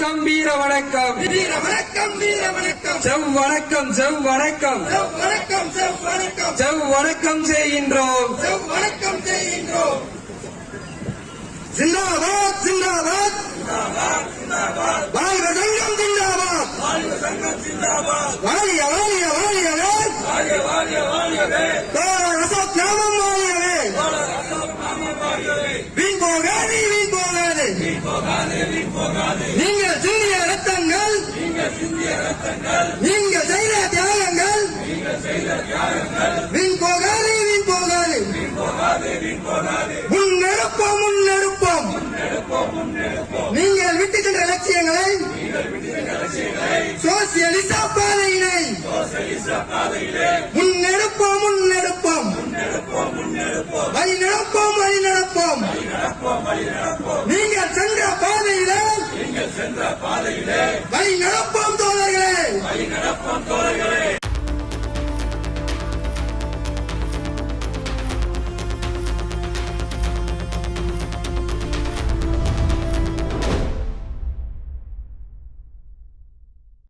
வணக்கம் வீர வணக்கம் வீர வணக்கம் வீர வணக்கம் செவ் வணக்கம் செவ் வணக்கம் செவ் வணக்கம் செவ் வணக்கம் செவ் வணக்கம் செய்கின்றோம் செவ் வணக்கம் செய்கின்றோம். ஜிந்தாபாத் ஜிந்தாபாத் வாழ்க சங்கம் ஜிந்தாபாத் வாழிய வாழிய வாழியவே தோழர் அசோக் நாமம் வாழியவே வீண் போகாதே வீண் போகாதே நீங்கள் சிந்திய ரத்தங்கள் நீங்கள் செய்த தியாகங்கள் வீண் போகாதே வீண் போகாதே முன்னெடுப்போம் முன்னெடுப்போம் நீங்கள் விட்டு சென்ற லட்சியங்களை சோசியலிச பாதையினை முன்னெடுப்போம் முன்னெடுப்போம் வழி நடப்போம் வழி நடப்போம் நீங்கள் சென்ற பாதையிலே வழி நடப்போம் தோழர்களே